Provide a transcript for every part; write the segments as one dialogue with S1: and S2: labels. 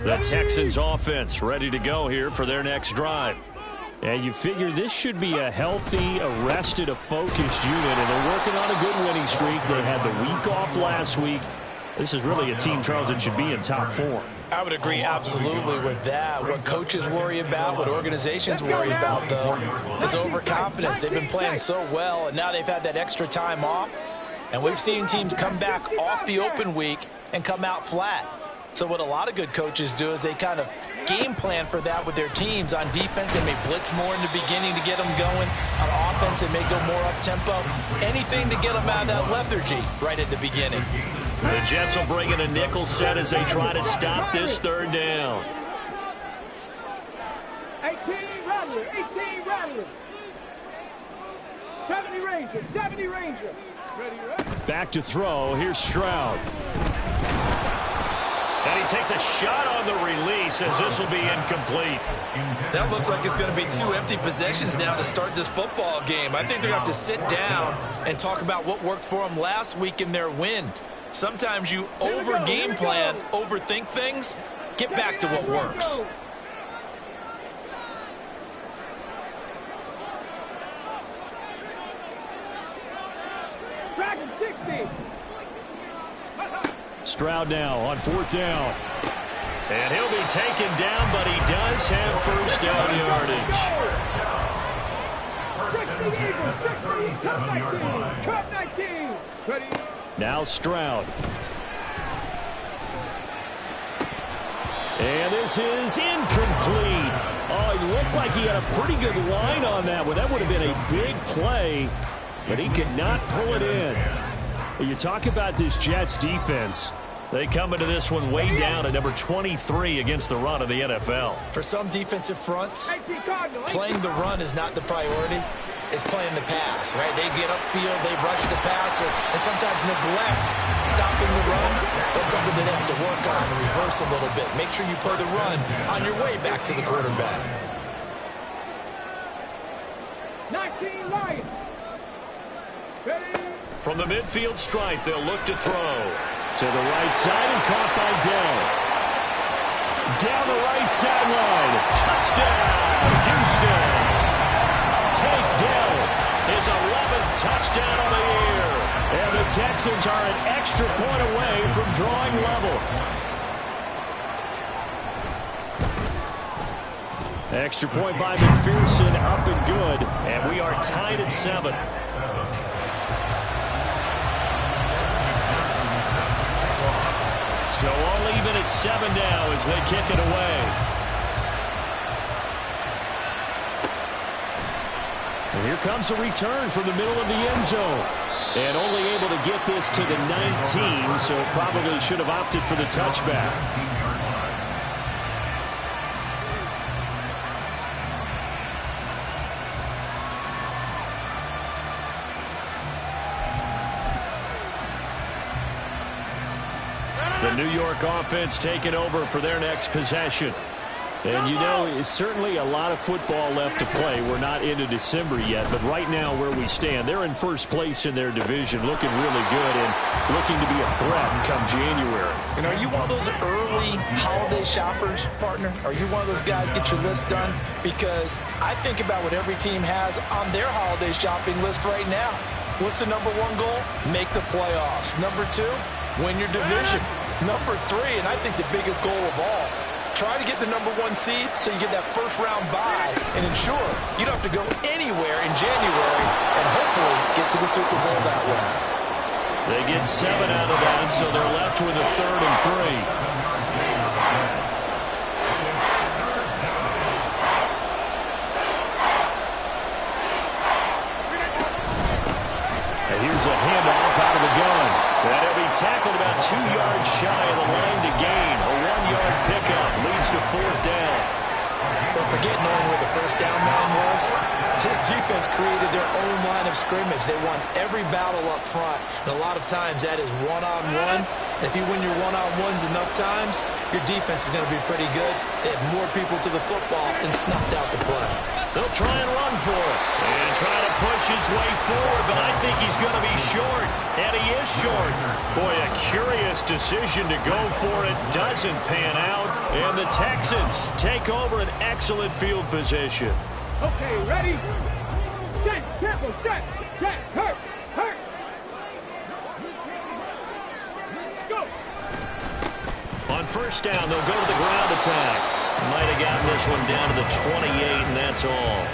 S1: The Texans offense ready to go here for their next drive.
S2: And you figure this should be a healthy, arrested, a focused unit, and they're working on a good winning streak. They had the week off last week. This is really a team, Charles, that should be in top form.
S3: I would agree absolutely with that. What coaches worry about, what organizations worry about, though, is overconfidence. They've been playing so well, and now they've had that extra time off. And we've seen teams come back off the open week and come out flat. So what a lot of good coaches do is they kind of game plan for that with their teams. On defense, they may blitz more in the beginning to get them going. On offense, they may go more up-tempo. Anything to get them out of that lethargy right at the beginning.
S1: The Jets will bring in a nickel set as they try to stop this third down.
S4: 18 Rattler, 18 Rattler. 70 Ranger, 70 Ranger. Ready, right?
S2: Back to throw. Here's Stroud.
S1: And he takes a shot on the release as this will be incomplete.
S3: That looks like it's going to be 2 empty possessions now to start this football game. I think they're going to have to sit down and talk about what worked for them last week in their win. Sometimes you over-game plan, overthink things. Get back to what works.
S4: Dragon 60.
S2: Stroud now on 4th down.
S1: And he'll be taken down, but he does have first down yardage.
S4: 60 Eagles, 60, cut 19. Ready.
S2: Now Stroud. And this is incomplete. Oh, it looked like he had a pretty good line on that one. That would have been a big play, but he could not pull it in. You talk about this Jets defense.
S1: They come into this one way down at number 23 against the run of the NFL.
S3: For some defensive fronts, playing the run is not the priority. It's playing the pass, right? They get upfield, they rush the passer, and sometimes neglect stopping the run. That's something that they have to work on and reverse a little bit. Make sure you play the run on your way back to the quarterback.
S4: 19 Lions. Ready.
S1: From the midfield stripe, they'll look to throw.
S2: To the right side and caught by Dell. Down the right sideline.
S1: Touchdown, Houston.
S2: Take Dell.
S1: His 11th touchdown of the year.
S2: And the Texans are an extra point away from drawing level. Extra point by McPherson, up and good.
S1: And we are tied at 7. So all even at 7 now as they kick it away.
S2: And here comes a return from the middle of the end zone. And only able to get this to the 19, so probably should have opted for the touchback.
S1: The New York offense taking over for their next possession.
S2: And you know, it's certainly a lot of football left to play. We're not into December yet, but right now where we stand, they're in first place in their division, looking really good and looking to be a threat come January.
S3: And are you one of those early holiday shoppers, partner? Are you one of those guys get your list done? Because I think about what every team has on their holiday shopping list right now. What's the number 1 goal? Make the playoffs. Number 2, win your division. Number 3, and I think the biggest goal of all, try to get the number 1 seed so you get that first-round bye and ensure you don't have to go anywhere in January and hopefully get to the Super Bowl that way.
S1: They get 7 out of that, so they're left with a 3rd and 3.
S2: Here's a handoff out of the gun.
S1: That'll be tackled about 2 yards shy of the line to gain. A 1-yard pickup leads to 4th down.
S3: Don't forget knowing where the first down line was. This defense created their own line of scrimmage. They won every battle up front. And a lot of times that is one-on-one. And if you win your one-on-ones enough times, your defense is going to be pretty good. They have more people to the football and snuffed out the play.
S1: They'll try and run for it. And try to push his way forward, but I think he's going to be short. And he is short. Boy, a curious decision to go for it. Doesn't pan out. And the Texans take over an excellent field position.
S4: Okay, ready? Set, tempo, set, hurt. Go.
S1: On first down, they'll go to the ground attack. Might have gotten this one down to the 28, and that's all.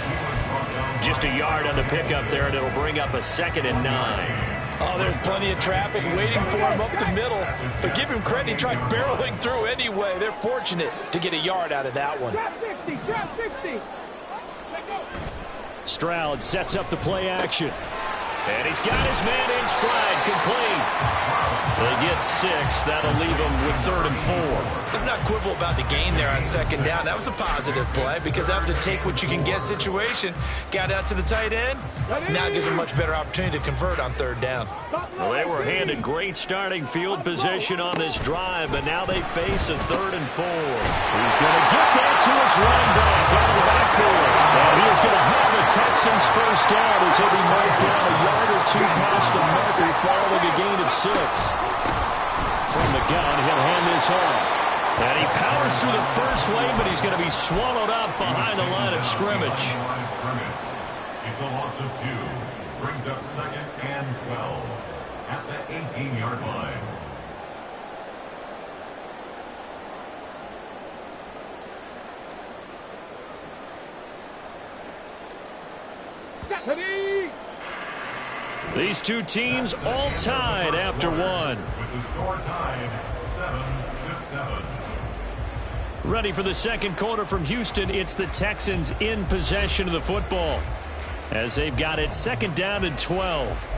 S1: Just a yard on the pickup there, and it'll bring up a 2nd and 9.
S3: Oh, there's plenty of traffic waiting for him up the middle. But give him credit, he tried barreling through anyway. They're fortunate to get a yard out of that one.
S4: Drop 60, drop 60. Let go.
S2: Stroud sets up the play action.
S1: And he's got his man in stride, complete. They get 6. That'll leave them with 3rd and 4.
S3: Let's not quibble about the gain there on 2nd down. That was a positive play because that was a take-what-you-can-get situation. Got out to the tight end. Now it gives them a much better opportunity to convert on 3rd down.
S1: Well, they were handed great starting field position on this drive, but now they face a 3rd and 4.
S2: He's going to get that to his running back out of the backfield. And he is going to have the Texans first down as he'll be marked down a yard or 2 past the marker following a gain of 6. From the gun, he'll hand this off.
S1: And he powers through the first wave, but he's going to be swallowed up behind the line of scrimmage.
S5: It's a loss of 2. Brings up 2nd and 12 at the 18-yard line.
S1: These two teams all tied after one.
S5: With the score tied 7-7.
S1: Ready for the second quarter from Houston. It's the Texans in possession of the football as they've got it 2nd down and 12.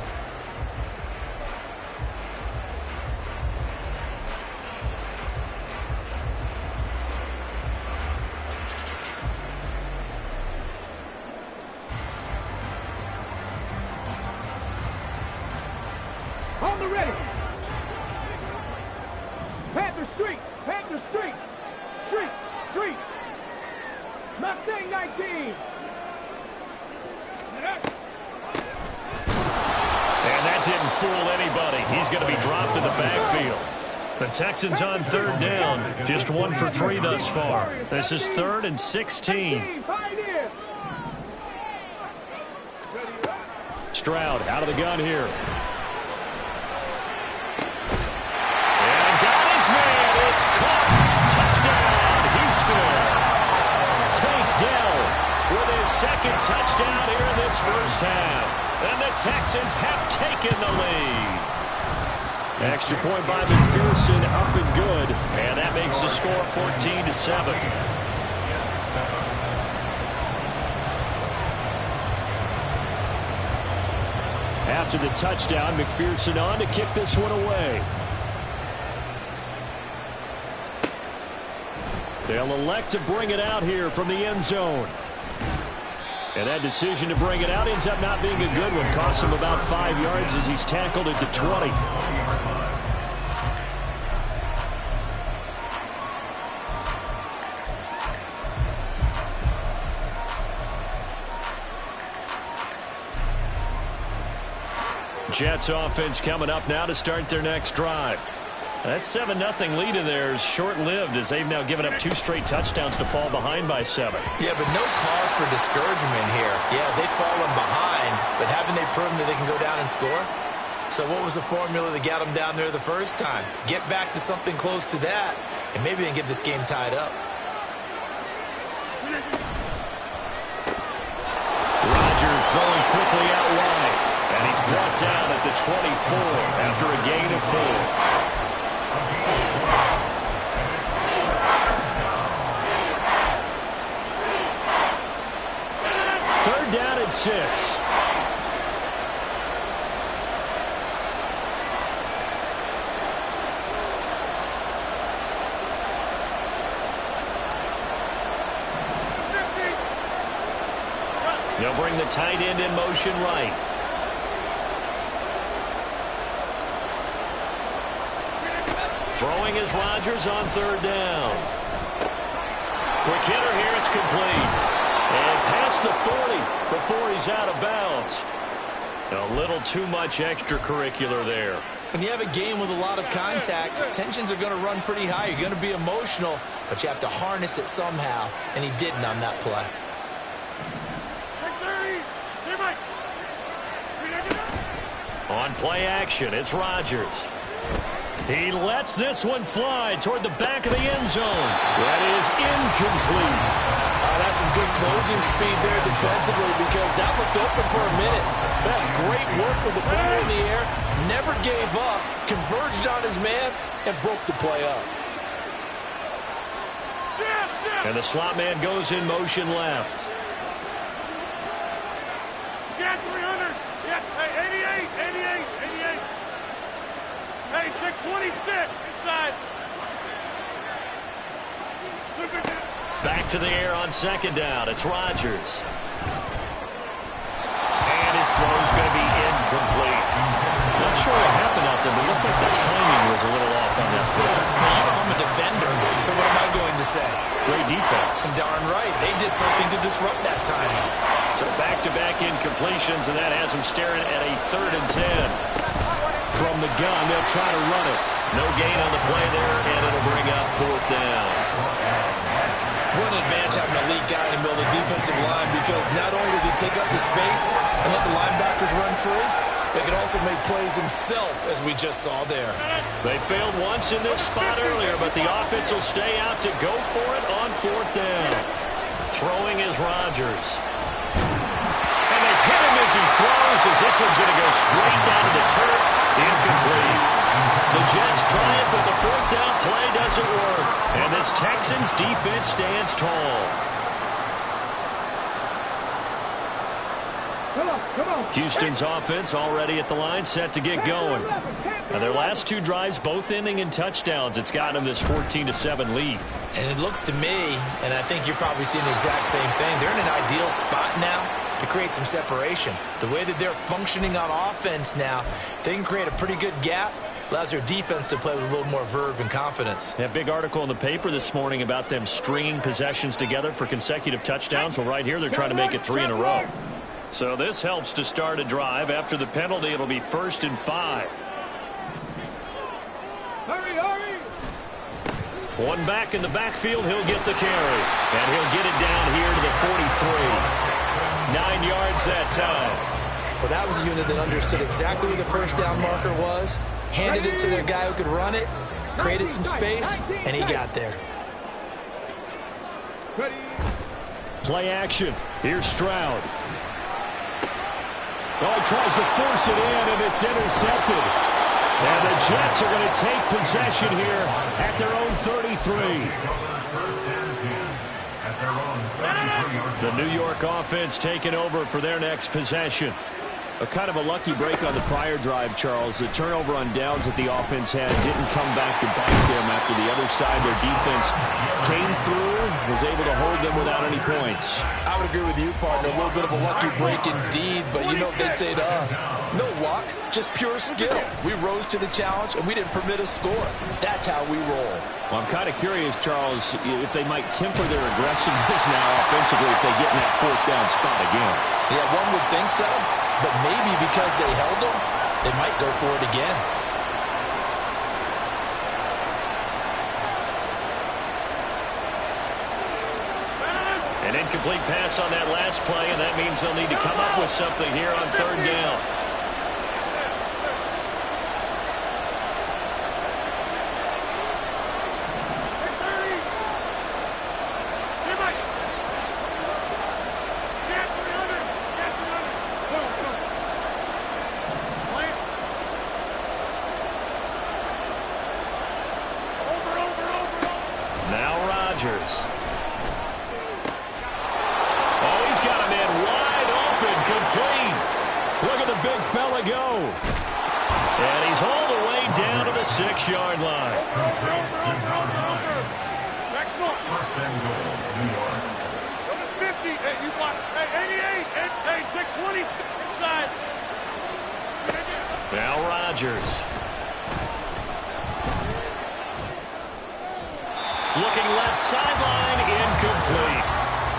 S4: On the ready. Panther Street. Panther Street. Street. Mustang 19.
S1: And that didn't fool anybody. He's going to be dropped in the backfield. The Texans on 3rd down. Just 1 for 3 thus far. This is 3rd and 16.
S2: Stroud out of the gun here.
S1: And got his man. It's caught. Touchdown, Houston. Tank Dell with his 2nd touchdown here in this first half. And the Texans have taken the lead.
S2: Extra point by McPherson, up and good.
S1: And that makes the score 14-7.
S2: After the touchdown, McPherson on to kick this one away. They'll elect to bring it out here from the end zone. And that decision to bring it out ends up not being a good one. Costs him about 5 yards as he's tackled at the 20.
S1: Jets offense coming up now to start their next drive. That 7-0 lead of theirs short-lived as they've now given up 2 straight touchdowns to fall behind by 7.
S3: Yeah, but no cause for discouragement here. Yeah, they've fallen behind, but haven't they proven that they can go down and score? So what was the formula that got them down there the first time? Get back to something close to that, and maybe they can get this game tied up.
S1: Rodgers throwing quickly out wide. And he's brought down at the 24 after a gain of 4.
S2: Third down and 6.
S1: They'll bring the tight end in motion right. Throwing is Rodgers on 3rd down. Quick hitter here, it's complete. And past the 40 before he's out of bounds. A little too much extracurricular there.
S3: When you have a game with a lot of contact, tensions are going to run pretty high. You're going to be emotional, but you have to harness it somehow, and he didn't on that play.
S1: On play action, it's Rodgers. He lets this one fly toward the back of the end zone. That is incomplete.
S3: That's some good closing speed there defensively because that looked open for a minute. That's great work with the ball in the air. Never gave up, converged on his man, and broke the play up.
S1: And the slot man goes in motion left.
S4: Get 300. Yes, hey, 88, 88, 88. Hey, 626 inside.
S1: Back to the air on second down. It's Rodgers. And his throw's going to be incomplete.
S2: Not sure what happened out there, but it looked like the timing was a little off on that throw.
S3: Now, you know I'm a defender, so what am I going to say?
S2: Great defense.
S3: Darn right. They did something to disrupt that timing.
S1: So back-to-back incompletions, and that has him staring at a 3rd and 10.
S2: From the gun, they'll try to run it.
S1: No gain on the play there, and it'll bring up 4th down.
S3: What an advantage having an elite guy in the middle of the defensive line because not only does he take up the space and let the linebackers run free, but he can also make plays himself, as we just saw there.
S1: They failed once in this spot earlier, but the offense will stay out to go for it on 4th down. Throwing is Rodgers. And they hit him as he throws, as this one's going to go straight down to the turf. Incomplete. The Jets try it, but the 4th down play doesn't work. And this Texans defense stands tall.
S4: Come on.
S1: Houston's offense already at the line, set to get going. Now their last 2 drives, both ending in touchdowns. It's gotten them this 14-7 lead.
S3: And it looks to me, and I think you're probably seeing the exact same thing, they're in an ideal spot now to create some separation. The way that they're functioning on offense now, they can create a pretty good gap. Allows their defense to play with a little more verve and confidence.
S1: A big article in the paper this morning about them stringing possessions together for consecutive touchdowns. Well, right here, they're trying to make it 3 in a row. So this helps to start a drive. After the penalty, it'll be 1st and 5.
S4: Hurry.
S1: One back in the backfield, he'll get the carry. And he'll get it down here to the 43. 9 yards that time.
S3: Well, that was a unit that understood exactly where the 1st down marker was, handed it to their guy who could run it, created some space, and he got there.
S2: Play action. Here's Stroud. Oh, he tries to force it in, and it's intercepted. And the Jets are going to take possession here at their own 33.
S1: The New York offense taking over for their next possession.
S2: A kind of a lucky break on the prior drive, Charles. The turnover on downs that the offense had didn't come back to bite them after the other side. Their defense came through, was able to hold them without any points.
S3: I would agree with you, partner. A little bit of a lucky break indeed, but you know what they'd say to us? No luck, just pure skill. We rose to the challenge, and we didn't permit a score. That's how we roll.
S2: Well, I'm kind of curious, Charles, if they might temper their aggressiveness now offensively if they get in that 4th down spot again.
S3: Yeah, one would think so. But maybe because they held them, they might go for it again.
S1: An incomplete pass on that last play, and that means they'll need to come up with something here on 3rd down. Now Rodgers. Oh, he's got a man wide open, complete.
S2: Look at the big fella go.
S1: And he's all the way down to the 6-yard line.
S5: First and goal, New York.
S4: 50. Hey, you block. Hey, 88. Hey, 620 inside.
S1: Now Rodgers. Looking left sideline, incomplete.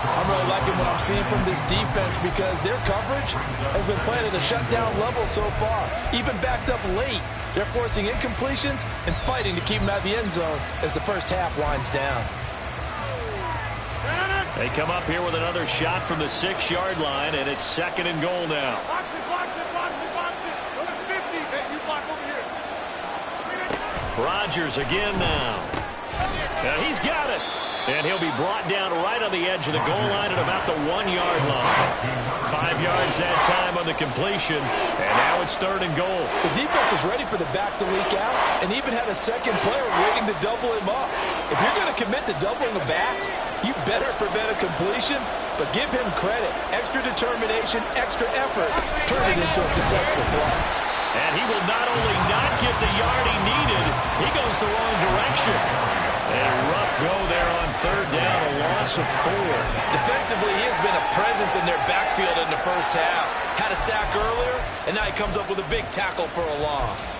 S3: I'm really liking what I'm seeing from this defense because their coverage has been playing at a shutdown level so far. Even backed up late, they're forcing incompletions and fighting to keep them out of the end zone as the first half winds down.
S2: They come up here with another shot from the 6-yard line, and it's 2nd and goal now.
S4: Box it, box it, box it, box it. Number 50. Hey, you block over here.
S2: Rodgers again now. And he's got it. And he'll be brought down right on the edge of the goal line at about the 1-yard line. 5 yards that time on the completion. And now it's 3rd and goal.
S3: The defense was ready for the back to leak out and even had a second player waiting to double him up. If you're going to commit to doubling the back, you better prevent a completion, but give him credit. Extra determination, extra effort, turn it into a successful play.
S2: And he will not only not get the yard he needed, he goes the wrong direction. A rough go there on 3rd down, a loss of 4.
S3: Defensively, he has been a presence in their backfield in the first half. Had a sack earlier, and now he comes up with a big tackle for a loss.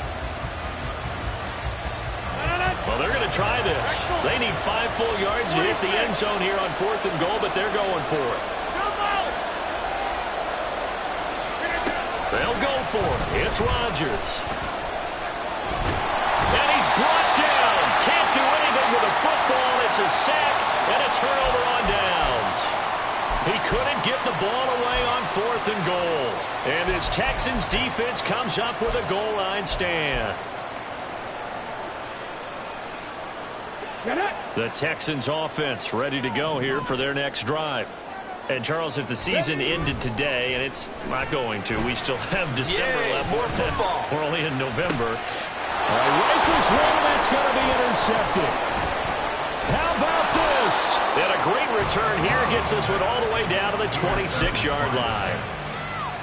S2: Well, they're going to try this. They need 5 full yards to hit the end zone here on 4th and goal, but they're going for it. They'll go for it. It's Rodgers. And he's brought down. Can't do anything with a football. It's a sack and a turnover on downs. He couldn't get the ball away on 4th and goal. And this Texans defense comes up with a goal line stand. The Texans offense ready to go here for their next drive. And, Charles, if the season ended today, and it's not going to, we still have December left.
S3: More football.
S2: We're only in November. Rifles one, that's going to be intercepted. How about this? And a great return here gets us one all the way down to the 26-yard line.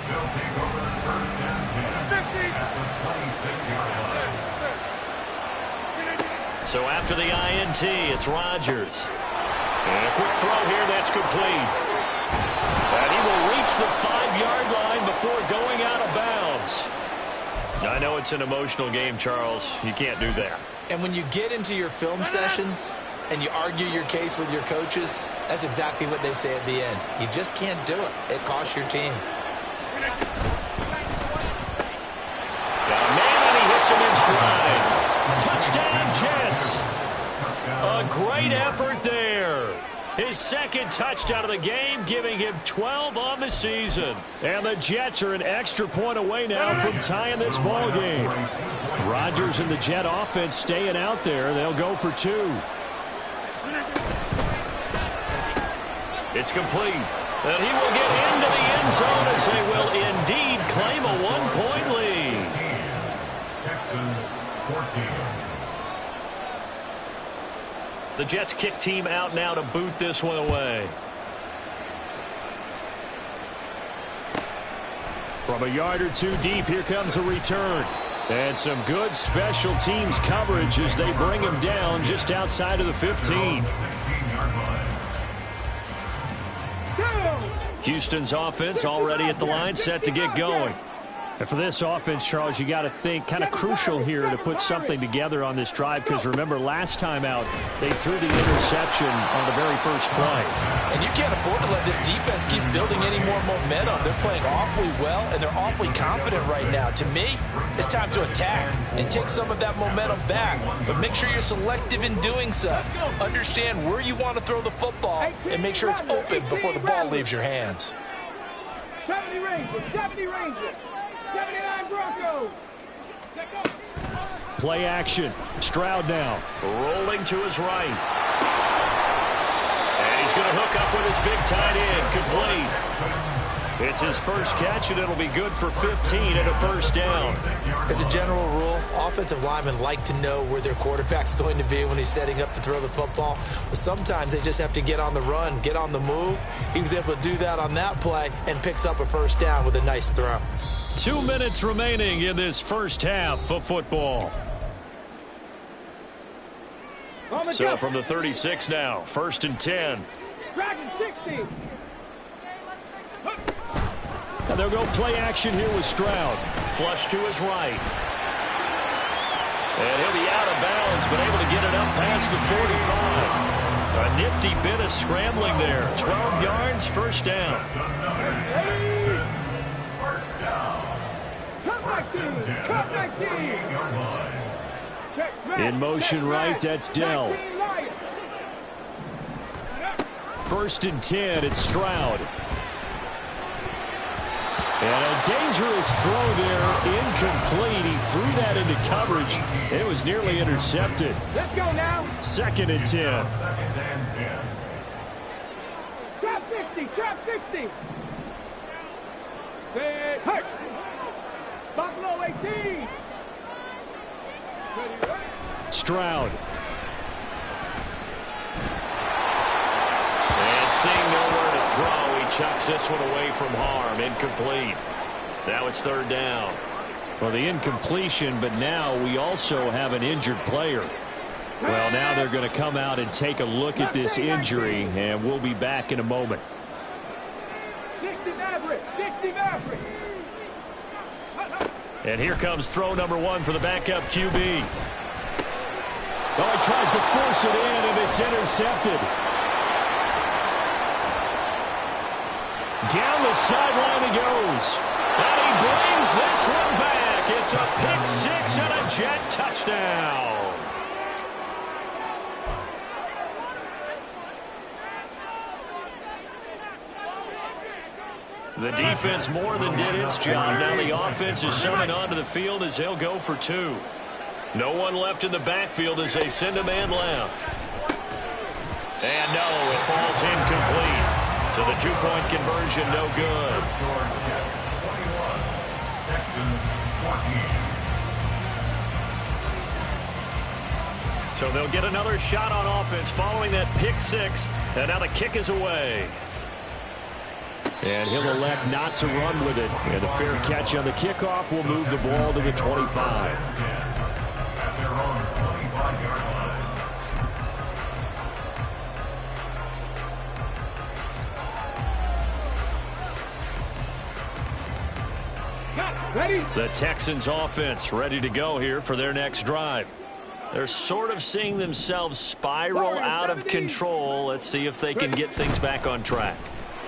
S5: They'll take over 1st and 10 at the 26-yard line.
S2: So after the INT, it's Rodgers. And a quick throw here, that's complete. And he will reach the 5-yard line before going out of bounds. I know it's an emotional game, Charles. You can't do that.
S3: And when you get into your film sessions and you argue your case with your coaches, that's exactly what they say at the end. You just can't do it. It costs your team.
S2: Got a man and he hits him in stride. Touchdown, Jets. A great effort there. His 2nd touchdown of the game, giving him 12 on the season. And the Jets are an extra point away now from tying this ball game. Rodgers and the Jet offense staying out there. They'll go for 2. It's complete. And he will get into the end zone as they will indeed claim a 1-point lead.
S5: Texans 14.
S2: The Jets kick team out now to boot this one away. From a yard or 2 deep, here comes a return. And some good special teams coverage as they bring him down just outside of the 15.
S5: 16-yard line.
S2: Houston's offense already at the line, set to get going. And for this offense, Charles, you got to think kind of crucial here to put something together on this drive, because remember last time out they threw the interception on the very first play.
S3: And you can't afford to let this defense keep building any more momentum. They're playing awfully well, and they're awfully confident right now. To me, it's time to attack and take some of that momentum back. But make sure you're selective in doing so. Understand where you want to throw the football and make sure it's open before the ball leaves your hands.
S4: 70 Rangers, 70 Rangers. 79 Broncos.
S2: Play action. Stroud now. Rolling to his right. And he's going to hook up with his big tight end. Complete. It's his first catch, and it'll be good for 15 and a first down.
S3: As a general rule, offensive linemen like to know where their quarterback's going to be when he's setting up to throw the football. But sometimes they just have to get on the run, get on the move. He was able to do that on that play and picks up a first down with a nice throw.
S2: 2 minutes remaining in this first half of football. So from the 36 now, 1st and 10.
S4: Dragon 60.
S2: And they'll go play action here with Stroud. Flush to his right. And he'll be out of bounds, but able to get it up past the 45.
S1: A nifty bit of scrambling there. 12 yards, first down.
S5: First down.
S2: In motion right, that's Dell. First and 10, it's Stroud. And a dangerous throw there, incomplete. He threw that into coverage. It was nearly intercepted.
S4: Let's go now.
S2: Second and 10.
S5: Second and 10.
S4: Trap 60, trap 60. Hurt. Buffalo 18.
S2: Stroud.
S1: And seeing nowhere to throw, he chucks this one away from harm. Incomplete. Now it's third down.
S2: For the incompletion, but now we also have an injured player. Well, now they're going to come out and take a look at this injury, and we'll be back in a moment.
S4: 60 Maverick, 60 Maverick.
S1: And here comes throw number one for the backup QB.
S2: Oh, he tries to force it in, and it's intercepted. Down the sideline he goes.
S1: And he brings this one back. It's a pick six and a Jet touchdown. The defense more than did its job. Now the offense is summoned onto the field as they'll go for two. No one left in the backfield as they send a man left. And no, it falls incomplete. So the two-point conversion no good.
S5: Jets 21, Texans 14.
S1: So they'll get another shot on offense following that pick six. And now the kick is away.
S2: And he'll elect not to run with it. And a fair catch on the kickoff will move the ball to the 25.
S5: At their own 25-yard line.
S4: Ready?
S1: The Texans offense ready to go here for their next drive. They're sort of seeing themselves spiral out of control. Let's see if they can get things back on track.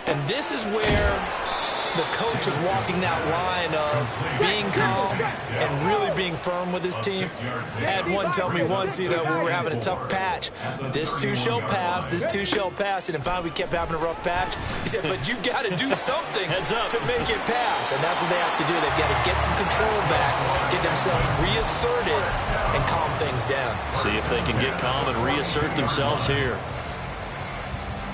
S3: And this is where the coach is walking that line of being calm and really being firm with his team. I had one tell me once, when we were having a tough patch, this too shall pass, this too shall pass. And finally we kept having a rough patch. He said, but you got to do something to make it pass. And that's what they have to do. They've got to get some control back, get themselves reasserted, and calm things down.
S1: See if they can get calm and reassert themselves here.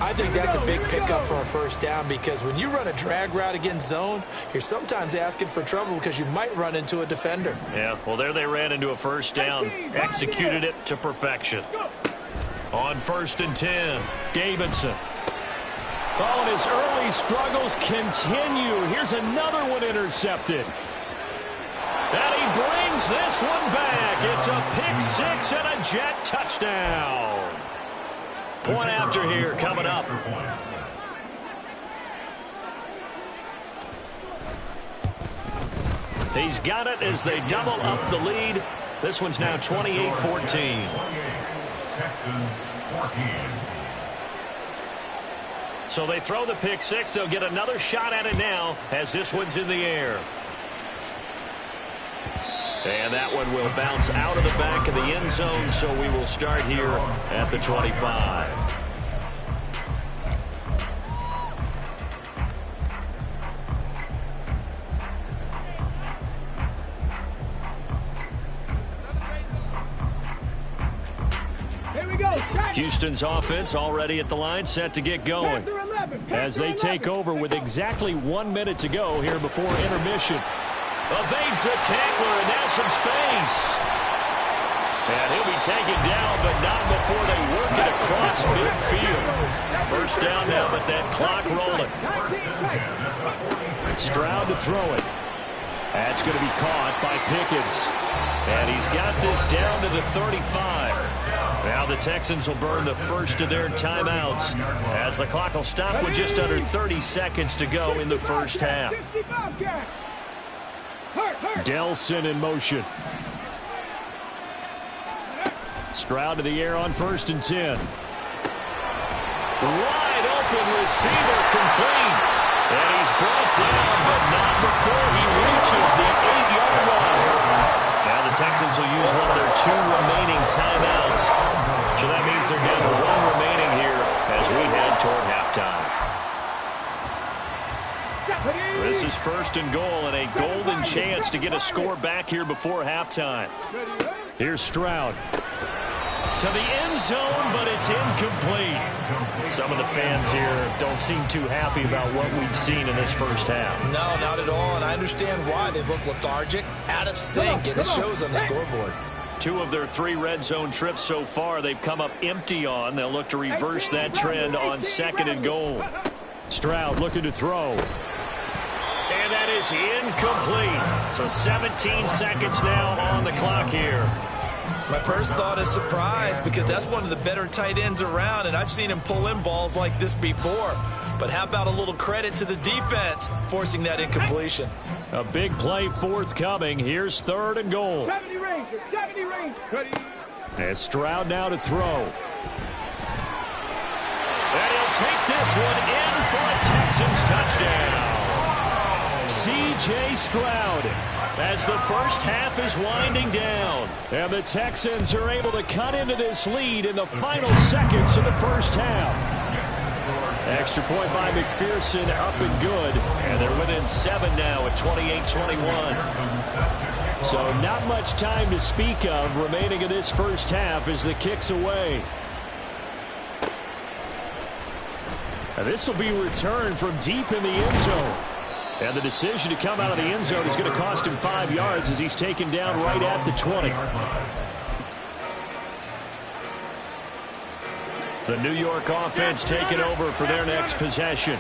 S3: I think that's a big pickup for a first down because when you run a drag route against zone, you're sometimes asking for trouble because you might run into a defender.
S1: Yeah, well, there they ran into a first down, executed it to perfection. On first and 10, Davidson.
S2: Oh, and his early struggles continue. Here's another one intercepted.
S1: And he brings this one back. It's a pick six and a Jet touchdown. Point after here coming up. He's got it as they double up the lead. This one's now 28-14.
S5: Texans 14.
S1: So they throw the pick six. They'll get another shot at it now as this one's in the air. And that one will bounce out of the back of the end zone, so we will start here at the 25.
S4: Here we go.
S1: Houston's offense already at the line, set to get going.
S2: As they take over with exactly 1 minute to go here before intermission.
S1: Evades the tackler, and now some space. And he'll be taken down, but not before they work it across midfield. First down now, but that clock rolling.
S2: Stroud to throw it. That's going to be caught by Pickens.
S1: And he's got this down to the 35. Now the Texans will burn the first of their timeouts as the clock will stop with just under 30 seconds to go in the first half.
S2: Delson in motion. Stroud to the air on first and 10.
S1: Wide open receiver complete. And he's brought down, but not before he reaches the 8-yard line. Now the Texans will use one of their 2 remaining timeouts. So that means they're down to 1 remaining here as we head toward halftime. This is 1st and goal and a golden chance to get a score back here before halftime.
S2: Here's Stroud.
S1: To the end zone, but it's incomplete. Some of the fans here don't seem too happy about what we've seen in this first half.
S3: No, not at all, and I understand why. They look lethargic, out of sync, and it shows on the scoreboard.
S1: 2 of their 3 red zone trips so far they've come up empty on. They'll look to reverse that trend on 2nd and goal.
S2: Stroud looking to throw.
S1: And that is incomplete. So 17 seconds now on the clock here.
S3: My first thought is surprise because that's one of the better tight ends around, and I've seen him pull in balls like this before. But how about a little credit to the defense forcing that incompletion?
S2: A big play forthcoming. Here's 3rd and goal.
S4: 70 range.
S2: And Stroud now to throw.
S1: And he'll take this one in for a Texans touchdown.
S2: C.J. Stroud, as the first half is winding down. And the Texans are able to cut into this lead in the final seconds of the first half. Extra point by McPherson, up and good.
S1: And they're within 7 now at 28-21.
S2: So not much time to speak of remaining in this first half as the kick's away. And this will be returned from deep in the end zone. And the decision to come out of the end zone is going to cost him 5 yards as he's taken down right at the 20. The New York offense taking over for their next possession.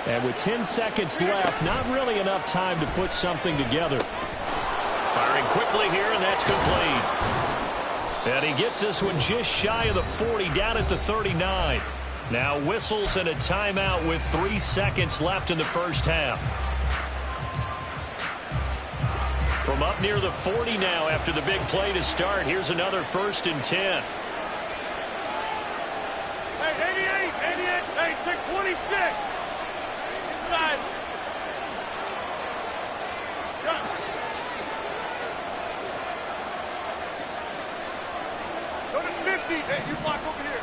S2: And with 10 seconds left, not really enough time to put something together.
S1: Firing quickly here, and that's complete. And he gets this one just shy of the 40, down at the 39. Now whistles and a timeout with 3 seconds left in the first half. From up near the 40 now after the big play to start, here's another 1st and 10.
S4: Hey, 88, hey, take 26. Inside. Go to 50. Hey, you block over here.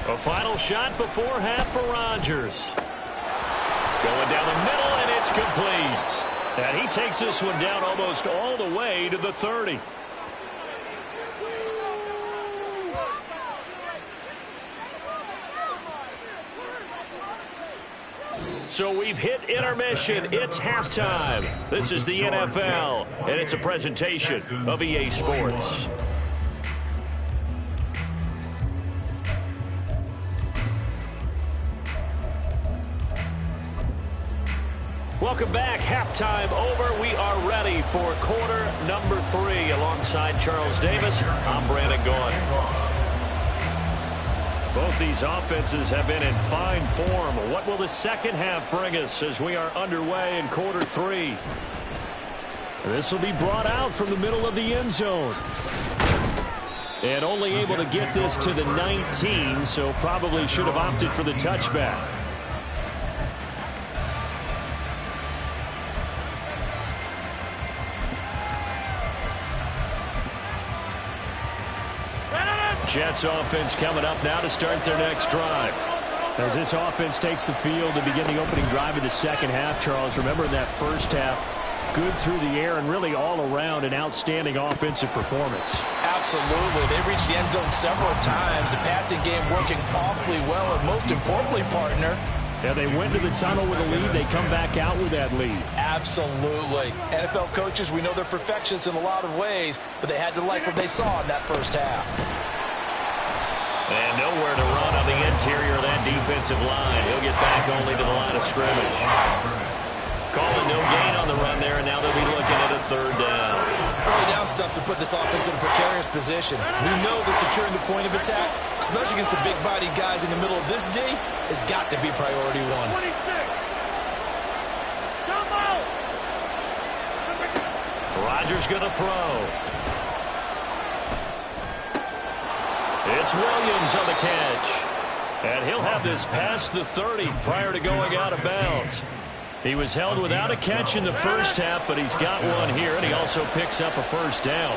S1: A final shot before half for Rodgers. Going down the middle, and it's complete. And he takes this one down almost all the way to the 30. So we've hit intermission. It's halftime. This is the NFL, and it's a presentation of EA Sports. Welcome back. Halftime over. We are ready for quarter number 3. Alongside Charles Davis, I'm Brandon Gaughan. Both these offenses have been in fine form. What will the second half bring us as we are underway in quarter 3?
S2: This will be brought out from the middle of the end zone. And only able to get this to the 19, so probably should have opted for the touchback. Jets offense coming up now to start their next drive. As this offense takes the field to begin the opening drive of the second half, Charles, remember in that first half, good through the air and really all around an outstanding offensive performance.
S3: Absolutely. They reached the end zone several times. The passing game working awfully well, and most importantly, partner,
S2: yeah, they went to the tunnel with a lead. They come back out with that lead.
S3: Absolutely. NFL coaches, we know they're perfectionists in a lot of ways, but they had to like what they saw in that first half.
S1: And nowhere to run on the interior of that defensive line. He'll get back only to the line of scrimmage. Calling no gain on the run there, and now they'll be looking at a 3rd down.
S3: Early down stuff's to put this offense in a precarious position. We know that securing the point of attack, especially against the big-bodied guys in the middle of this D, has got to be priority 1.
S4: 26. Come out.
S1: Rodgers going to throw. It's Williams on the catch.
S2: And he'll have this past the 30 prior to going out of bounds. He was held without a catch in the first half, but he's got one here, and he also picks up a first down.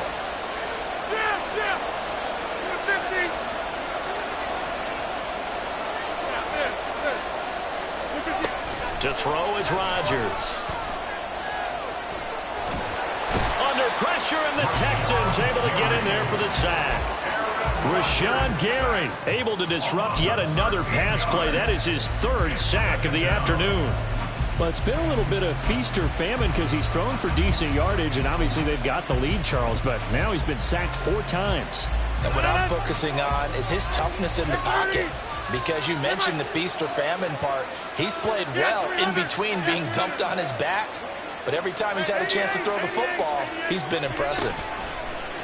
S2: To throw is Rodgers. Under pressure, and the Texans able to get in there for the sack. Rashawn Gary able to disrupt yet another pass play. That is his third sack of the afternoon. Well, it's been a little bit of feast or famine because he's thrown for decent yardage, and obviously they've got the lead, Charles, but now he's been sacked 4 times.
S3: And what I'm focusing on is his toughness in the pocket. Because you mentioned the feast or famine part, he's played well in between being dumped on his back. But every time he's had a chance to throw the football, he's been impressive.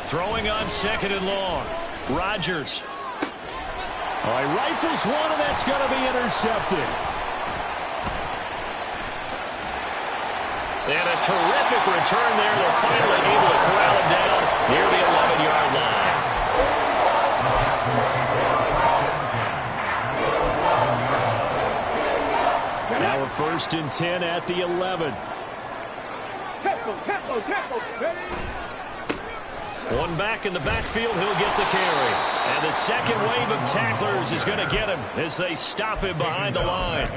S2: Throwing on 2nd and long. Rodgers. All right, rifles one, and that's going to be intercepted. And a terrific return there. They're finally able to corral him down near the 11-yard line. Now a 1st and 10 at the 11. One back in the backfield, he'll get the carry. And the second wave of tacklers is going to get him as they stop him behind the line.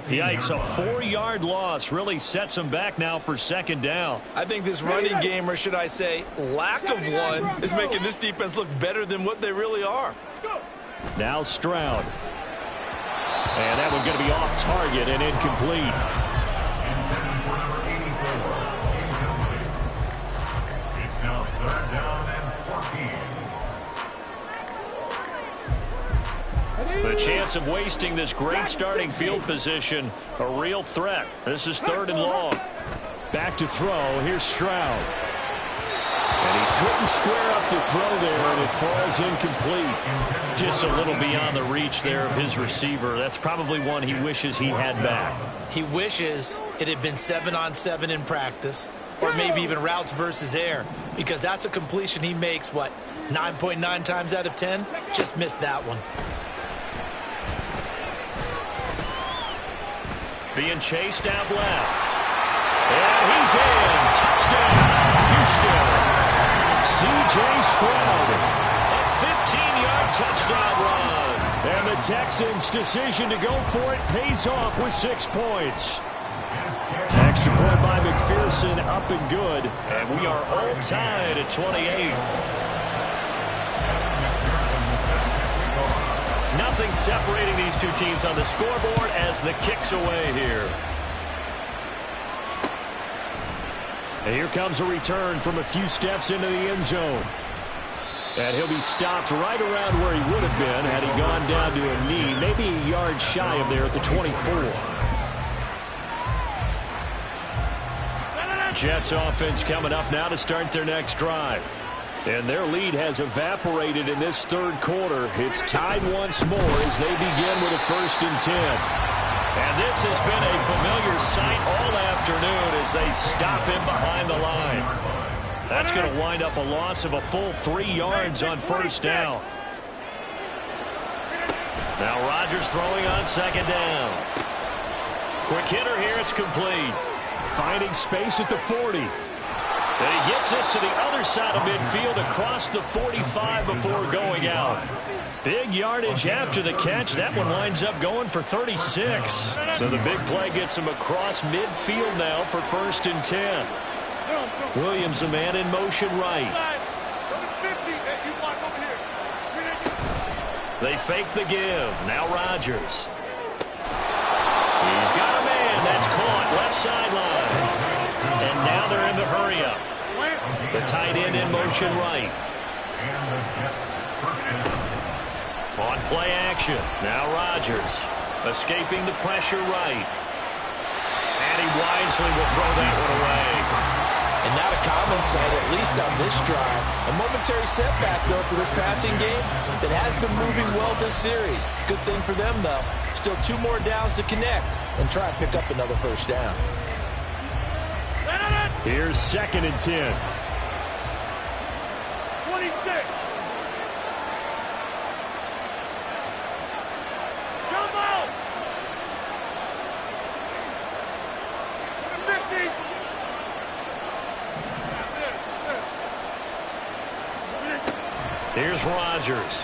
S2: Yikes, a 4-yard loss really sets him back now for 2nd down.
S6: I think this running game, or should I say lack of one, is making this defense look better than what they really are.
S2: Now Stroud. And that one going to be off target and incomplete.
S5: It's now 3rd down and 14.
S2: The chance of wasting this great starting field position, a real threat. This is 3rd and long. Back to throw. Here's Stroud. And he couldn't square up to throw there, and it falls incomplete. Just a little beyond the reach there of his receiver. That's probably one he wishes he had back.
S3: He wishes it had been 7-on-7 in practice, or maybe even routes versus air, because that's a completion he makes, 9.9 times out of 10? Just missed that one.
S2: Being chased out left. And he's in. Touchdown, Houston. C.J. Stroud. A 15-yard touchdown run. And the Texans' decision to go for it pays off with 6 points. Extra point by McPherson, up and good. And we are all tied at 28. Nothing separating these two teams on the scoreboard as the kick's away here. And here comes a return from a few steps into the end zone. And he'll be stopped right around where he would have been had he gone down to a knee, maybe a yard shy of there at the 24. Jets offense coming up now to start their next drive. And their lead has evaporated in this 3rd quarter. It's tied once more as they begin with a 1st and 10. And this has been a familiar sight all afternoon as they stop him behind the line. That's going to wind up a loss of a full 3 yards on 1st down. Now Rodgers throwing on 2nd down. Quick hitter here, it's complete. Finding space at the 40. And he gets us to the other side of midfield across the 45 before going out. Big yardage after the catch. That one winds up going for 36. So the big play gets him across midfield now for 1st and 10. Williams, a man in motion right. They fake the give. Now Rodgers. He's got a man. That's caught. Left sideline. And now they're in the hurry up. The tight end in motion right. On play action. Now Rodgers escaping the pressure right. And he wisely will throw that one away.
S3: And not a common sight, at least on this drive. A momentary setback, though, for this passing game that has been moving well this series. Good thing for them, though. Still 2 more downs to connect and try and pick up another 1st down.
S2: Here's 2nd and 10.
S4: 26.
S1: Here's Rodgers.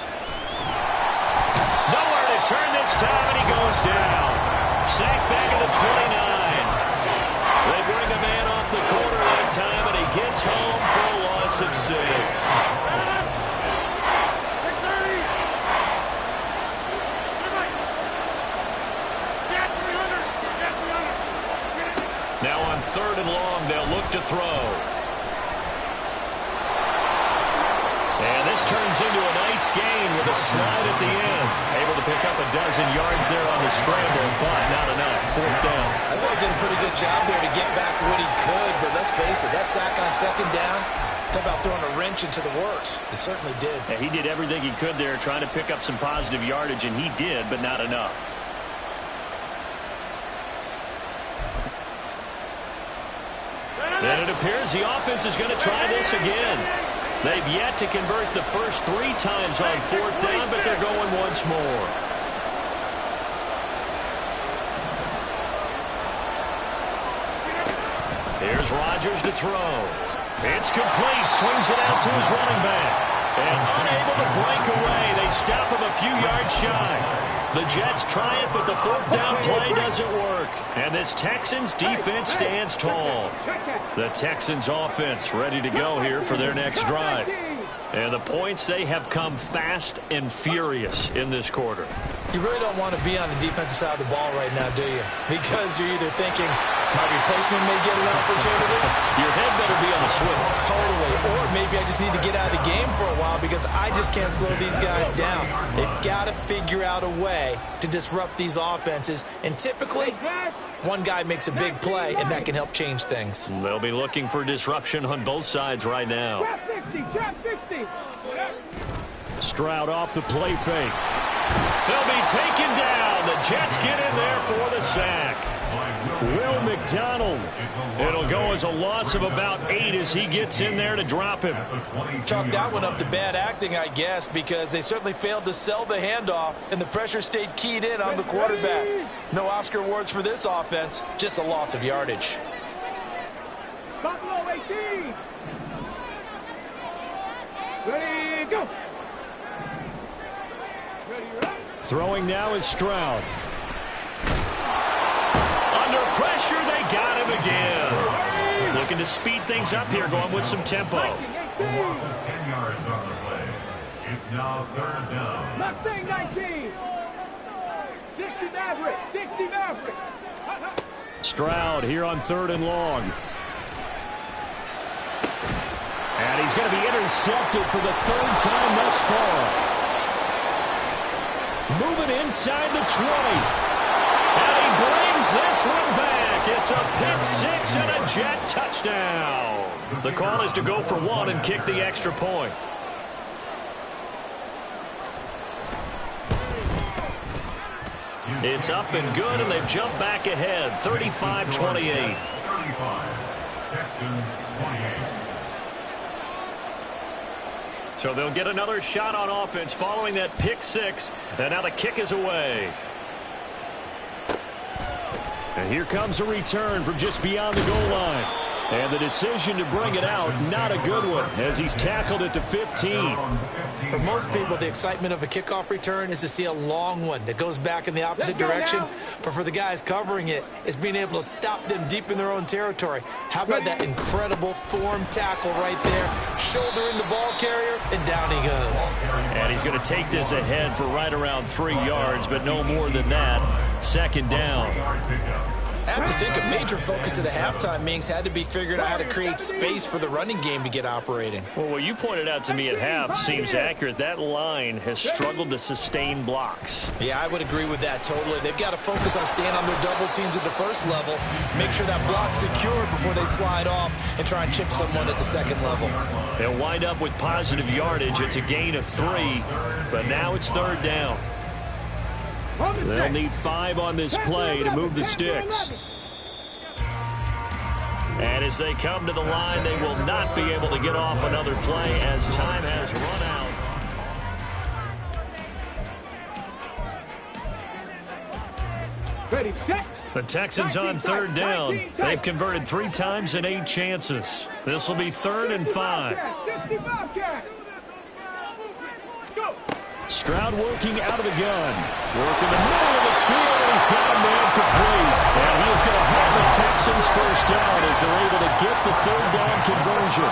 S1: Nowhere to turn this time, and he goes down. Sacked back at the 29. They bring a man off the corner that time, and he gets home for a loss of 6. Now on 3rd and long, they'll look to throw. And this turns into a nice gain with a slide at the end. Able to pick up a dozen yards there on the scramble, but not enough. 4th down.
S3: I thought he did a pretty good job there to get back what he could, but let's face it, that sack on 2nd down, talk about throwing a wrench into the works. It certainly did.
S2: Yeah, he did everything he could there trying to pick up some positive yardage, and he did, but not enough.
S1: And it appears the offense is going to try this again. They've yet to convert the first 3 times on 4th down, but they're going once more. Here's Rodgers to throw. It's complete. Swings it out to his running back. And unable to break away. They stop him a few yards shy. The Jets try it, but the 4th down play doesn't work. And this Texans defense stands tall. The Texans offense ready to go here for their next drive. And the points, they have come fast and furious in this quarter.
S3: You really don't want to be on the defensive side of the ball right now, do you? Because you're either thinking, my replacement may get an opportunity.
S1: Your head better be on the swivel.
S3: Totally. Or maybe I just need to get out of the game for a while because I just can't slow these guys down. They've got to figure out a way to disrupt these offenses. And typically, one guy makes a big play, and that can help change things.
S1: They'll be looking for disruption on both sides right now.
S2: Stroud off the play fake.
S1: They'll be taken down. The Jets get in there for the sack.
S2: Will McDonald.
S1: It'll go as a loss of about 8 as he gets in there to drop him.
S3: Chalk that one up to bad acting, I guess, because they certainly failed to sell the handoff, and the pressure stayed keyed in on the quarterback. No Oscar awards for this offense, just a loss of yardage.
S4: Buffalo 18. Ready, go.
S2: Throwing now is Stroud.
S1: Under pressure, they got him again. Looking to speed things up here, going with some tempo.
S5: A loss of 10 yards on the play. It's now 3rd down.
S4: Mustang 19. 60 Maverick. 60 Maverick.
S2: Stroud here on 3rd and long. And he's going to be intercepted for the 3rd time thus far. Moving inside the 20.
S1: And he brings this one back. It's a pick 6 and a Jet touchdown. The call is to go for 1 and kick the extra point. It's up and good, and they've jumped back ahead, 35-28.
S5: Texans 28.
S1: So they'll get another shot on offense following that pick 6, and now the kick is away.
S2: And here comes a return from just beyond the goal line. And the decision to bring it out, not a good one, as he's tackled at the 15.
S3: For most people, the excitement of a kickoff return is to see a long one that goes back in the opposite direction. But for the guys covering it, it's being able to stop them deep in their own territory. How about that incredible form tackle right there? Shoulder in the ball carrier, and down he goes.
S2: And he's going to take this ahead for right around 3 yards, but no more than that. 2nd down.
S3: I have to think a major focus of the halftime meetings had to be figuring out how to create space for the running game to get operating.
S2: Well, what you pointed out to me at half seems accurate. That line has struggled to sustain blocks.
S3: Yeah, I would agree with that totally. They've got to focus on staying on their double teams at the first level, make sure that block's secure before they slide off and try and chip someone at the 2nd level.
S2: They'll wind up with positive yardage. It's a gain of 3, but now it's 3rd down. They'll need 5 on this play to move the sticks. And as they come to the line, they will not be able to get off another play as time has run out.
S4: Ready, set.
S1: The Texans on 3rd down. They've converted 3 times in 8 chances. This will be 3rd and 5.
S2: Stroud working out of the gun. Working the middle of the field. He's got a man complete. And he is going to have the Texans first down as they're able to get the third down conversion.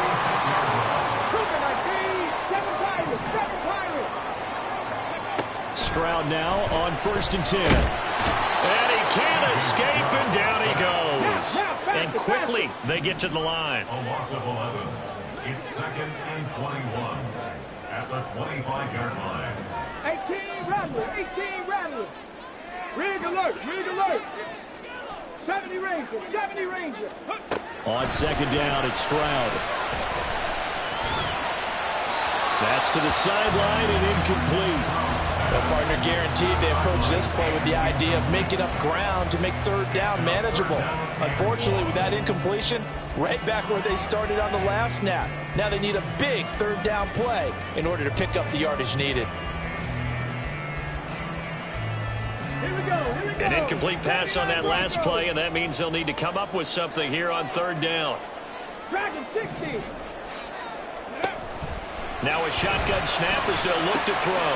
S2: Stroud now on 1st and 10.
S1: And he can't escape, and down he goes. And quickly they get to the line.
S5: A loss of 11. It's 2nd and 21 at the 25-yard line.
S4: 18 Rattler. Rig alert. 70 Ranger.
S2: On 2nd down, it's Stroud. That's to the sideline and incomplete.
S3: Their partner guaranteed they approach this play with the idea of making up ground to make third down manageable. Unfortunately, with that incompletion, right back where they started on the last snap. Now they need a big third down play in order to pick up the yardage needed.
S4: Here we go.
S1: An incomplete pass on that last play, and that means they'll need to come up with something here on third down.
S4: Dragon 60.
S1: Now a shotgun snap as they'll look to throw.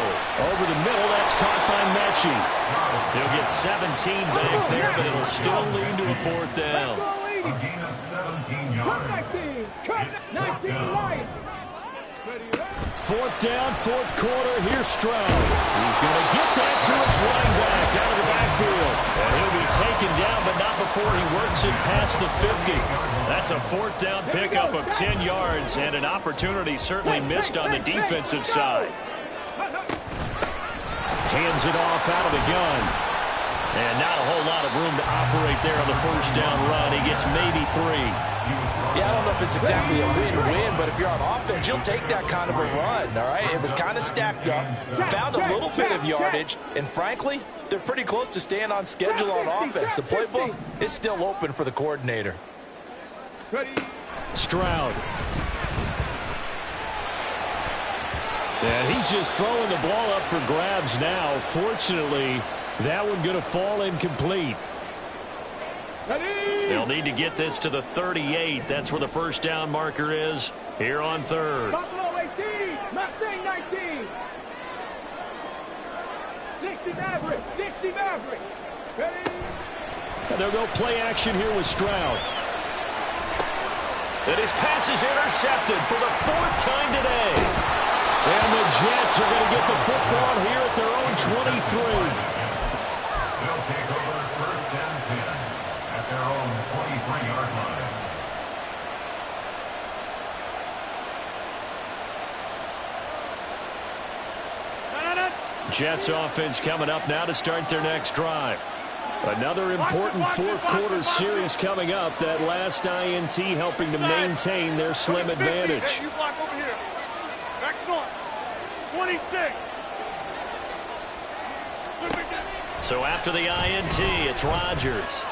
S2: Over the middle, that's caught by Mechie.
S1: He'll get 17 back there, but it'll still lead to a 4th down.
S5: A gain of 17 yards. It's 4th down.
S2: 4th down, 4th quarter. Here's Stroud. He's going to get that to his running back out of the backfield.
S1: And he'll be taken down, but not before he works it past the 50. That's a 4th down pickup of 10 yards and an opportunity certainly missed on the defensive side.
S2: Hands it off out of the gun.
S1: And not a whole lot of room to operate there on the 1st down run. He gets maybe 3.
S3: Yeah, I don't know if it's exactly a win-win, but if you're on offense, you'll take that kind of a run, all right? It was kind of stacked up, found a little bit of yardage, and frankly, they're pretty close to staying on schedule on offense. The playbook is still open for the coordinator.
S2: Stroud. And he's just throwing the ball up for grabs now. Fortunately, that one going to fall incomplete.
S1: They'll need to get this to the 38. That's where the 1st down marker is here on 3rd.
S4: Buffalo 18, Mustang 19. 60 Maverick. Ready?
S2: And they'll go play action here with Stroud.
S1: And his pass is intercepted for the 4th time today.
S2: And the Jets are going to get the football here at their own 23.
S5: They'll take over 1st and 10 at their own 23-yard line.
S1: Jets offense coming up now to start their next drive.
S2: Another important 4th quarter series coming up. That last INT helping to maintain their slim advantage.
S4: Hey, you block over here. Back north. 26.
S1: So after the INT, it's Rodgers.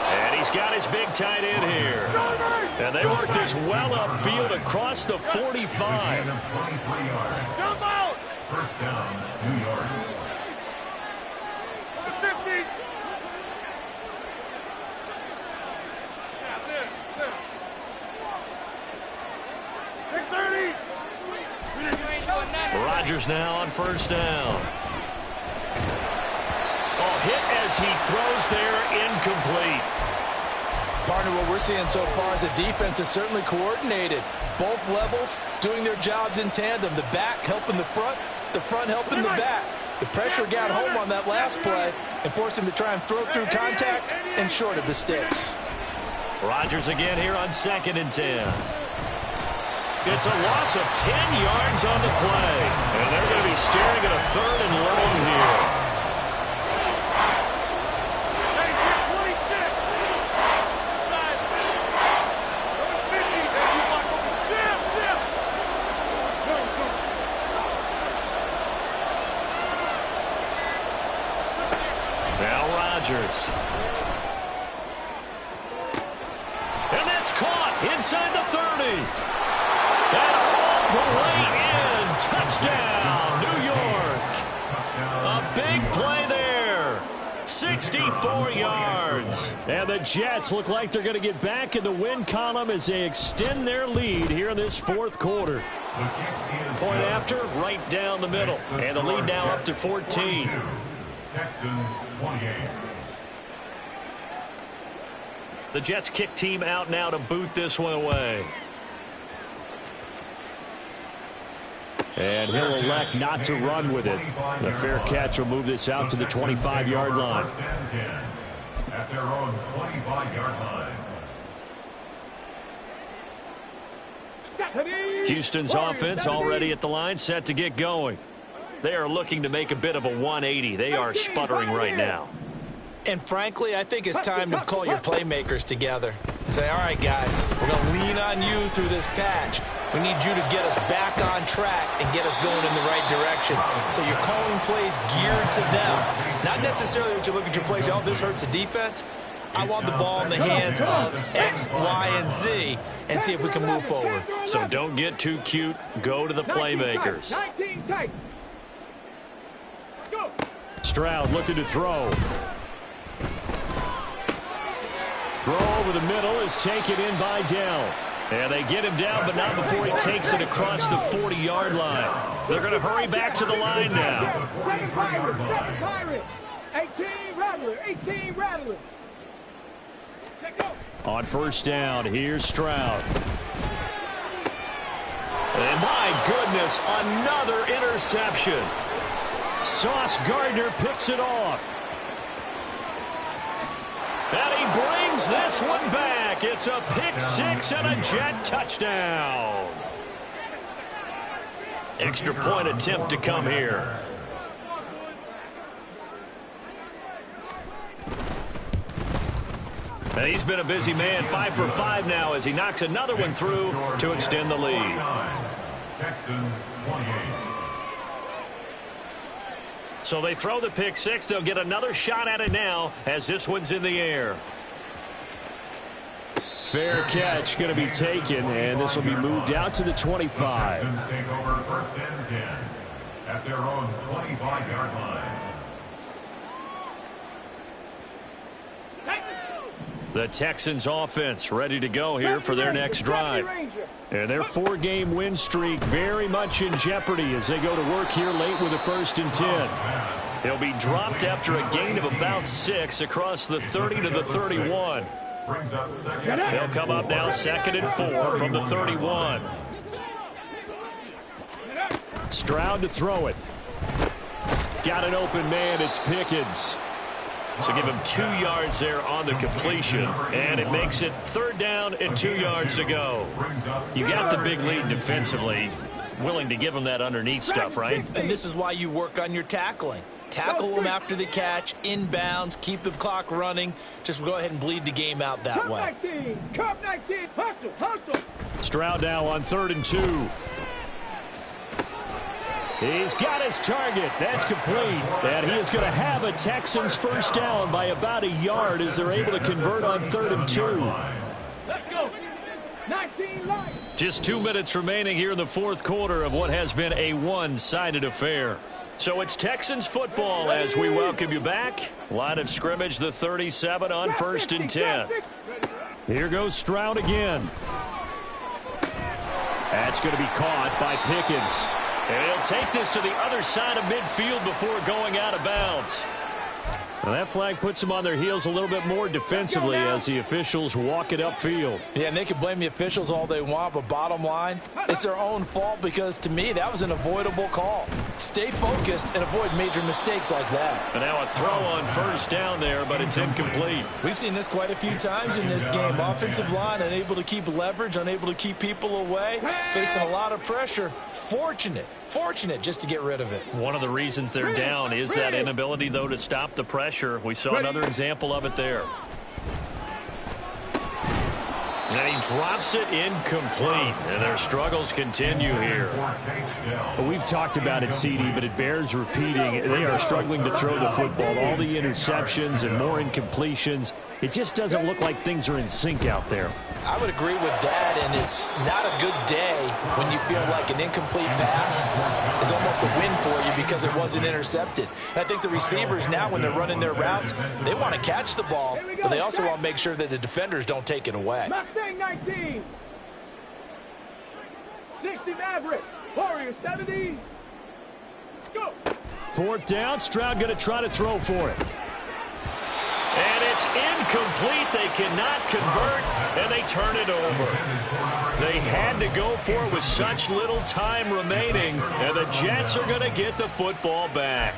S1: And he's got his big tight end here. And they work this well upfield across the 45.
S4: Jump out.
S5: 1st down, 2 yards.
S4: 50. Yeah, there. 630.
S1: Rodgers now on 1st down. Hit as he throws there, incomplete.
S3: Partner, what we're seeing so far is the defense is certainly coordinated. Both levels doing their jobs in tandem. The back helping the front helping the back. The pressure got home on that last play and forced him to try and throw through contact and short of the sticks.
S1: Rodgers again here on 2nd and 10. It's a loss of 10 yards on the play. And they're going to be staring at a 3rd and long here. And that's caught inside the 30. And all the way in. Touchdown, New York. A big play there. 64 yards.
S2: And the Jets look like they're going to get back in the win column as they extend their lead here in this 4th quarter.
S1: Point after, right down the middle. And the lead now up to 14.
S5: Texans 28.
S1: The Jets kick team out now to boot this one away.
S2: And he'll elect not to run with it. The fair catch will move this out to the 25-yard line.
S5: At their own 25-yard line.
S1: Houston's offense already at the line, set to get going. They are looking to make a bit of a 180. They are sputtering right now.
S3: And frankly, I think it's time to call your playmakers together and say, all right, guys, we're going to lean on you through this patch. We need you to get us back on track and get us going in the right direction. So you're calling plays geared to them. Not necessarily when you look at your plays, oh, this hurts the defense. I want the ball in the hands of X, Y, and Z and see if we can move forward.
S1: So don't get too cute. Go to the playmakers.
S2: Stroud looking to throw. Throw over the middle is taken in by Dell. And they get him down, but not before he takes it across the 40-yard line. They're going to hurry back to the line now.
S4: 18 Rattler.
S2: On first down, here's Stroud.
S1: And my goodness, another interception.
S2: Sauce Gardner picks it off.
S1: And he brings this one back. It's a pick six and a Jet touchdown. Extra point attempt to come here. And he's been a busy man, 5 for 5 now as he knocks another one through to extend the lead.
S5: Texans 28.
S1: So they throw the pick six. They'll get another shot at it now as this one's in the air.
S2: Fair catch going to be taken, and this will be moved out to the 25.
S5: Texans take over first and 10 at their own 25-yard line.
S1: The Texans offense ready to go here for their next drive.
S2: And their 4-game win streak very much in jeopardy as they go to work here late with a 1st and 10.
S1: He'll be dropped after a gain of about 6 across the 30 to the 31. They'll come up now 2nd and 4 from the 31.
S2: Stroud to throw it. Got an open man. It's Pickens.
S1: So give him 2 yards there on the completion, and it makes it 3rd down and 2 yards to go. You got the big lead defensively, willing to give him that underneath stuff, right?
S3: And this is why you work on your tackling. Tackle them after the catch, inbounds, keep the clock running. Just go ahead and bleed the game out that way.
S4: Cup 19, hustle.
S2: Stroud now on 3rd and 2. He's got his target. That's complete. And he is going to have a Texans first down by about a yard as they're able to convert on 3rd and 2.
S4: Let's go. 19 lights.
S1: Just 2 minutes remaining here in the 4th quarter of what has been a one-sided affair. So it's Texans football as we welcome you back. Line of scrimmage, the 37 on 1st and 10.
S2: Here goes Stroud again. That's going to be caught by Pickens.
S1: And he'll take this to the other side of midfield before going out of bounds.
S2: Well, that flag puts them on their heels a little bit more defensively as the officials walk it upfield.
S3: Yeah, and they can blame the officials all they want, but bottom line, it's their own fault because, to me, that was an avoidable call. Stay focused and avoid major mistakes like that.
S1: And now a throw on 1st down there, but it's incomplete.
S3: We've seen this quite a few times in this game. Offensive line unable to keep leverage, unable to keep people away, facing a lot of pressure. Fortunate just to get rid of it.
S1: One of the reasons they're down is that inability, though, to stop the pressure. We saw another example of it there. And he drops it incomplete, and their struggles continue here.
S2: We've talked about it, CD, but it bears repeating. They are struggling to throw the football. All the interceptions and more incompletions. It just doesn't look like things are in sync out there.
S3: I would agree with that, and it's not a good day when you feel like an incomplete pass is almost a win for you because it wasn't intercepted. And I think the receivers now, when they're running their routes, they want to catch the ball, but they also want to make sure that the defenders don't take it away.
S4: Mustang 19. 60 Maverick. Warrior 70. Go.
S2: 4th down. Stroud going to try to throw for it.
S1: And it's incomplete. They cannot convert, and they turn it over. They had to go for it with such little time remaining, and the Jets are going to get the football back.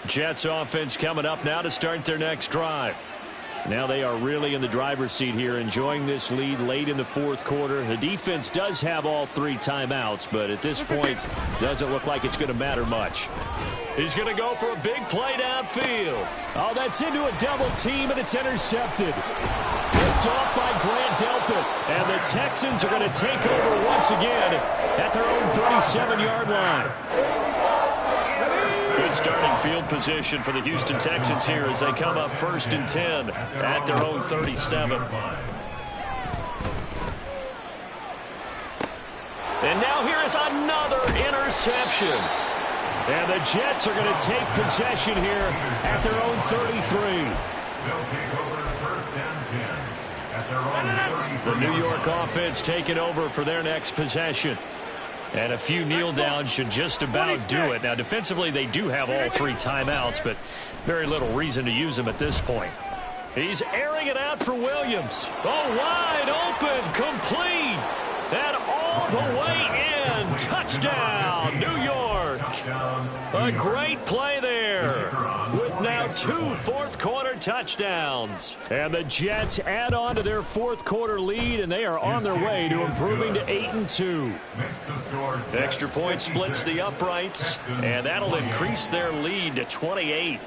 S1: Jets offense coming up now to start their next drive. Now they are really in the driver's seat here, enjoying this lead late in the 4th quarter. The defense does have all 3 timeouts, but at this point, doesn't look like it's going to matter much. He's going to go for a big play downfield.
S2: Oh, that's into a double team, and it's intercepted. Picked off by Grant Delpit. And the Texans are going to take over once again at their own 37-yard line.
S1: Good starting field position for the Houston Texans here as they come up 1st and 10 at their own 37. And now here is another interception.
S2: And the Jets are going to take possession here at their own 33.
S5: They'll take over 1st and 10 at their own 33.
S1: The New York offense taking over for their next possession. And a few kneel downs should just about do it. Now, defensively, they do have all 3 timeouts, but very little reason to use them at this point. He's airing it out for Williams. Oh, wide open, complete, and all the way in. Touchdown, New York. A great play there with now 2 4th-quarter touchdowns.
S2: And the Jets add on to their 4th-quarter lead, and they are on their way to improving to 8-2.
S1: Extra point splits the uprights, and that'll increase their lead to 28.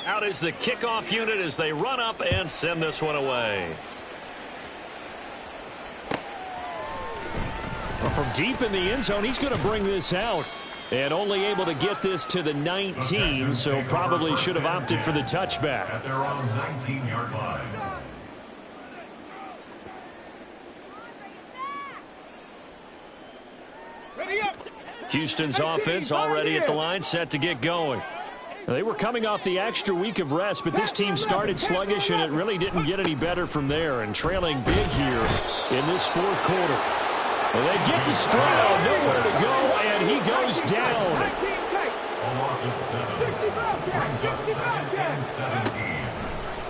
S1: Out is the kickoff unit as they run up and send this one away.
S2: From deep in the end zone, he's going to bring this out. And only able to get this to the 19, so probably should have opted for the touchback.
S5: At their own 19-yard line.
S4: Ready up.
S1: Houston's offense already at the line, set to get going.
S2: They were coming off the extra week of rest, but this team started sluggish, and it really didn't get any better from there. And trailing big here in this 4th quarter. And they get to Stroud, nowhere to go, and he goes down.
S5: A loss of 7. Brings up 2nd and 17.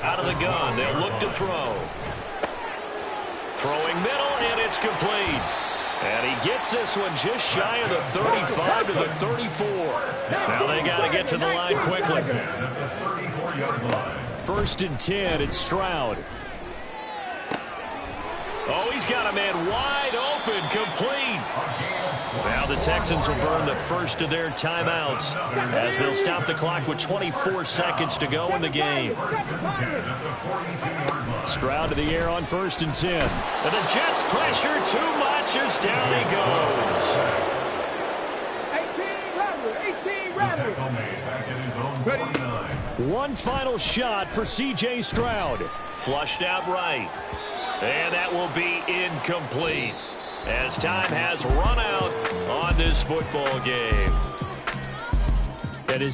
S1: Out of the gun, they'll look to throw. Throwing middle, and it's complete. And he gets this one just shy of the 35 to the 34. Now they got to get to the line quickly.
S2: 1st and 10, it's Stroud.
S1: Oh, he's got a man wide open, complete. Now the Texans will burn the first of their timeouts as they'll stop the clock with 24 seconds to go in the game.
S2: Stroud to the air on 1st and 10.
S1: And the Jets pressure too much as down he goes.
S4: 18 Rattler.
S2: One final shot for C.J. Stroud.
S1: Flushed out right. And that will be incomplete as time has run out on this football game.
S2: That is